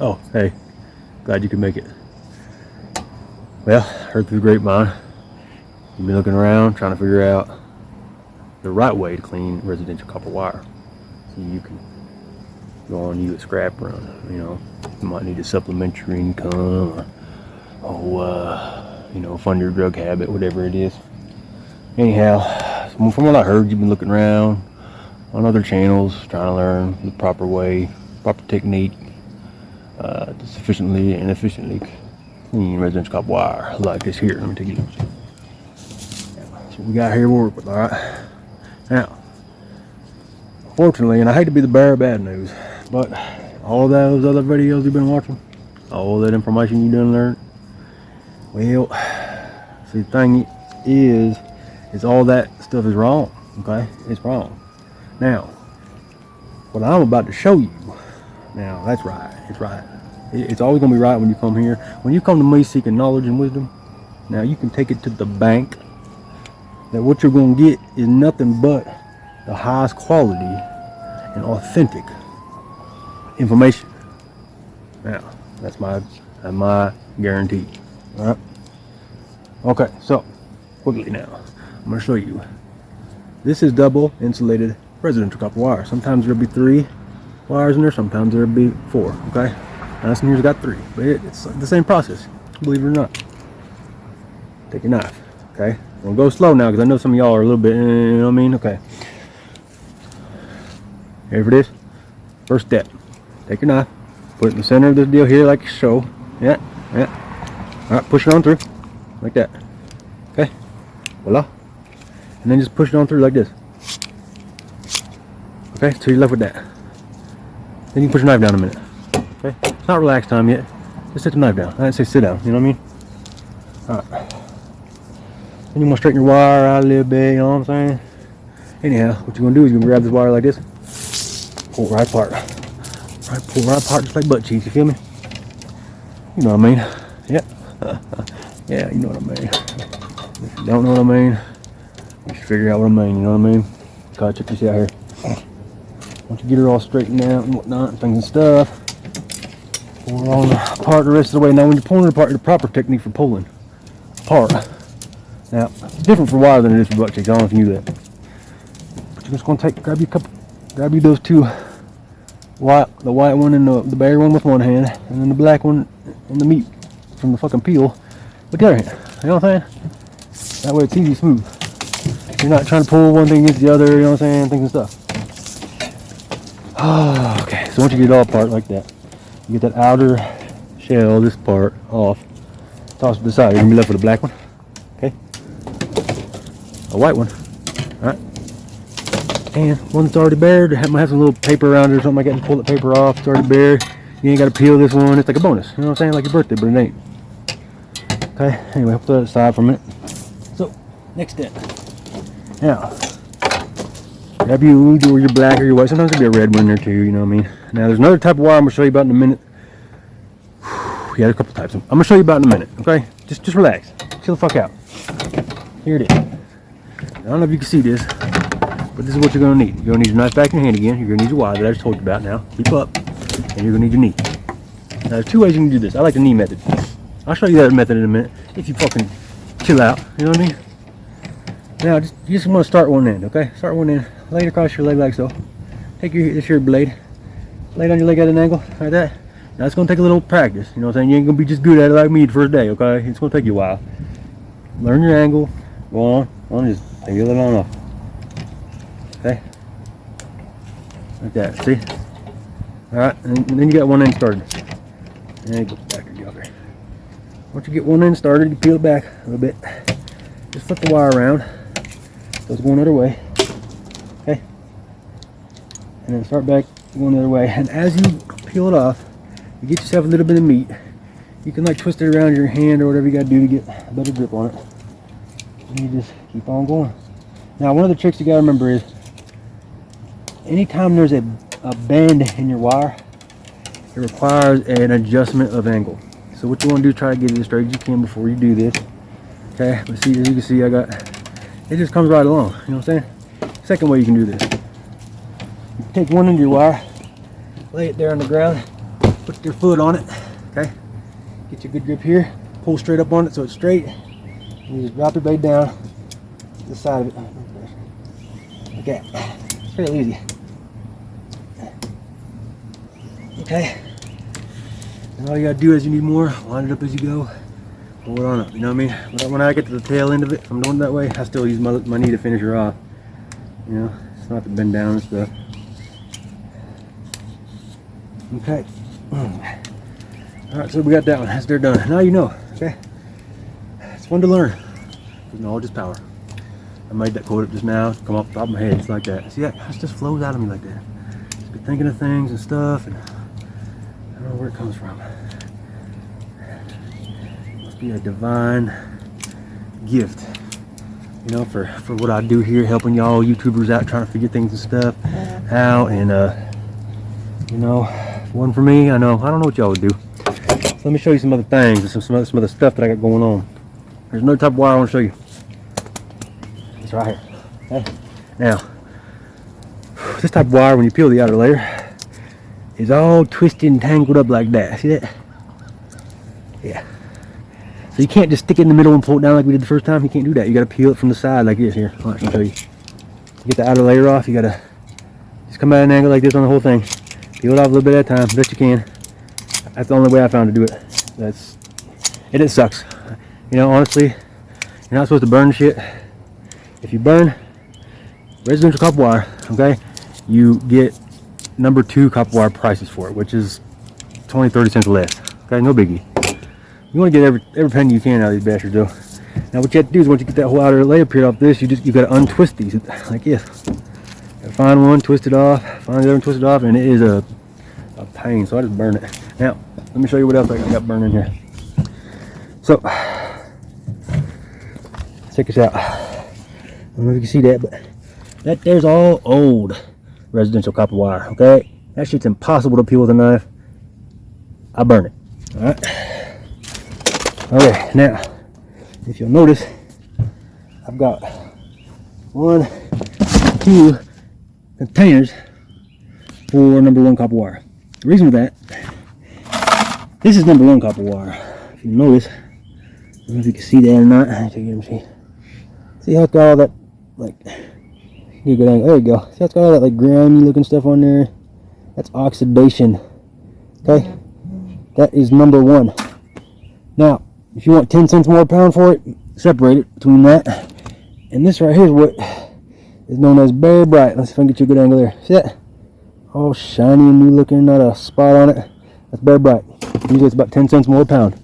Oh, hey, glad you could make it. Well, heard through the grapevine, you've been looking around trying to figure out the right way to clean residential copper wire. So you can go on a scrap run. You know, you might need to supplement your income or fund your drug habit, whatever it is. Anyhow, from what I heard, you've been looking around on other channels trying to learn the proper way, proper technique to sufficiently and efficiently clean residential copper wire like this here. Let me take you look. That's what we got here to work with, alright? Now, fortunately, and I hate to be the bearer of bad news, but all those other videos you've been watching, all that information you done learned, well, see, the thing is all that stuff is wrong, okay? It's wrong. Now, what I'm about to show you, now that's right, it's right. It's always gonna be right when you come here. When you come to me seeking knowledge and wisdom, now you can take it to the bank that what you're gonna get is nothing but the highest quality and authentic information. Now, that's my guarantee. All right. Okay, so quickly now, I'm gonna show you. This is double insulated residential copper wire. Sometimes there'll be 3 wires in there, sometimes there'll be 4. Okay, now this one here's got 3, but it's the same process, believe it or not. Take your knife. Okay, I'm gonna go slow now because I know some of y'all are a little bit, you know what I mean? Okay. Here it is. First step. Take your knife, put it in the center of this deal here like so. Yeah. Alright, push it on through. Like that. Okay. Voila. And then just push it on through like this. Okay, so you're left with that. Then you can put your knife down a minute. Okay? It's not relax time yet. Just set the knife down. I didn't say sit down, you know what I mean? Alright. Then you want to straighten your wire out a little bit, you know what I'm saying? Anyhow, what you're going to do is you're going to grab this wire like this. Pull right apart. Pull right apart just like butt cheeks, you feel me? You know what I mean? Yep. Yeah, you know what I mean. If you don't know what I mean, you should figure out what I mean, you know what I mean? Okay, check this out here. Once you get her all straightened out and whatnot, and things and stuff, pull her on apart the rest of the way. Now when you're pulling it apart, the proper technique for pulling apart. Now, it's different for wire than it is for butt cheeks. I don't know if you knew that. But you're just going to grab you those 2, the white one and the bare one with one hand, and then the black one and the meat from the fucking peel with the other hand. You know what I'm saying? That way it's easy, smooth. You're not trying to pull one thing against the other, you know what I'm saying, things and stuff. Okay, so once you get it all apart like that, you get that outer shell, this part, off, toss it to the side. You're going to be left with a black one, okay? A white one, alright? And one that's already bared, might have some little paper around it or something like that. Just pull the paper off, it's already bared. You ain't got to peel this one, it's like a bonus. You know what I'm saying? Like your birthday, but it ain't. Okay, anyway, I'll put that aside for a minute. So, next step. Now, grab you or your black or your white. Sometimes there'll be a red one there too, you know what I mean? Now, there's another type of wire I'm going to show you about in a minute. Yeah, there's a couple types. I'm going to show you about in a minute, okay? Just relax. Chill the fuck out. Here it is. I don't know if you can see this, but this is what you're going to need. You're going to need your knife back in your hand again. You're going to need your wire that I just told you about now. Keep up. And you're going to need your knee. Now, there's 2 ways you can do this. I like the knee method. I'll show you that method in a minute if you fucking chill out. You know what I mean? Now, you just want to start one end, okay? Start one end. Lay it across your leg like so. Take this here blade. Lay it on your leg at an angle, like that. Now, it's going to take a little practice. You know what I'm saying? You ain't going to be just good at it like me the first day, okay? It's going to take you a while. Learn your angle. Go on. Just take your little on off. Okay? Like that, see? Alright, and then you got one end started. And it goes back together. Once you get one end started, you peel it back a little bit. Just flip the wire around so it's going the other way. Okay? And then start back going the other way. And as you peel it off, you get yourself a little bit of meat. You can like twist it around your hand or whatever you got to do to get a better grip on it. And you just keep on going. Now, one of the tricks you got to remember is anytime there's a bend in your wire, it requires an adjustment of angle. So what you want to do is try to get it as straight as you can before you do this. Okay, but see, as you can see, it just comes right along. You know what I'm saying? Second way you can do this. You take one end of your wire, lay it there on the ground, put your foot on it, okay? Get you a good grip here, pull straight up on it so it's straight, and you just drop your blade down to the side of it. Like that. It's fairly easy. Okay. And all you gotta do is you need more, line it up as you go, pull it on up, you know what I mean? But when I get to the tail end of it, if I'm doing it that way, I still use my knee to finish her off. You know, it's not to bend down and stuff. Okay. Alright, so we got that one. That's they're done. Now you know, okay? It's fun to learn. Because knowledge is power. I made that quote up just now, come off the top of my head, it's like that. See that? It just flows out of me like that. Just be thinking of things and stuff, and I don't know where it comes from. It must be a divine gift, you know, for what I do here, helping y'all YouTubers out, trying to figure things and stuff out, and you know, one for me, I don't know what y'all would do. So let me show you some other things and some other stuff that I got going on. There's another type of wire I want to show you. It's right here. Okay. Now, this type of wire, when you peel the outer layer, is all twisted and tangled up like that. See that? Yeah. So you can't just stick it in the middle and pull it down like we did the first time. You can't do that. You got to peel it from the side like this. Here, let me show you. To get the outer layer off, you got to just come at an angle like this on the whole thing. Peel it off a little bit at a time, best you can. That's the only way I found to do it. It sucks. You know, honestly, you're not supposed to burn shit. If you burn residential copper wire, okay, you get number 2 copper wire prices for it, which is 20-30 cents less. Okay, no biggie. You want to get every penny you can out of these bastards, though. Now, what you have to do is once you get that whole outer layer peeled off this, you got to untwist these like this. Gotta find one, twist it off, find the other one, twist it off, and it is a pain. So I just burn it. Now, let me show you what else I got burning here. So, check this out. I don't know if you can see that, but that there's all old residential copper wire. Okay, that shit's impossible to peel with a knife. I burn it. All right. Okay. Now, if you'll notice, I've got 1, 2 containers for number 1 copper wire. The reason for that, this is number 1 copper wire. If you notice, I don't know if you can see that or not. I'll take you to see how it's got all that, like, you go down, there you go. See how it's got all that like grimy looking stuff on there? That's oxidation. Okay, that is number 1. Now, if you want 10 cents more a pound for it, separate it between that and this right here is what is known as Bare Bright. Let's see if I can get you a good angle there. See that? All shiny and new looking, not a spot on it. That's Bare Bright. Usually it's about 10 cents more a pound.